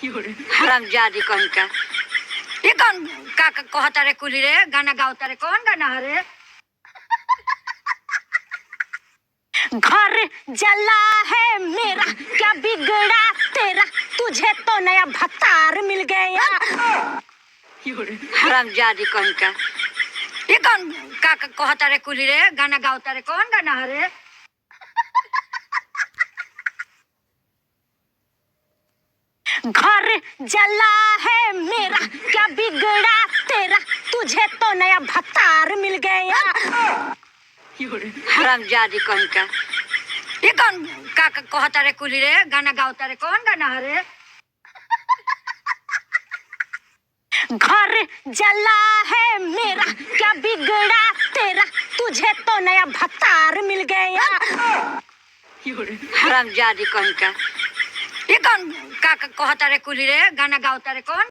हरामजादी कहीं का। ये कौन का कहता रे कुली रे गाना गावता रे कौन गाना रे। घर जला है मेरा क्या बिगड़ा तेरा तुझे तो नया भत्तार मिल गया। हरामजादी कहीं का। ये कौन का कहता रे कुली रे गाना गावता रे कौन गाना रे। घर जला है मेरा क्या बिगड़ा तेरा तुझे तो नया भत्तार मिल गया। हरामजादी कहीं का। ये कौन का कहता रे कुली रे गाना गावता रे कौन गाना रे। घर जला है मेरा क्या बिगड़ा तेरा तुझे तो नया भत्तार मिल गया। हरामजादी कहीं का। ये कौन का कहता रे कुली रे गाना गावता रे कौन।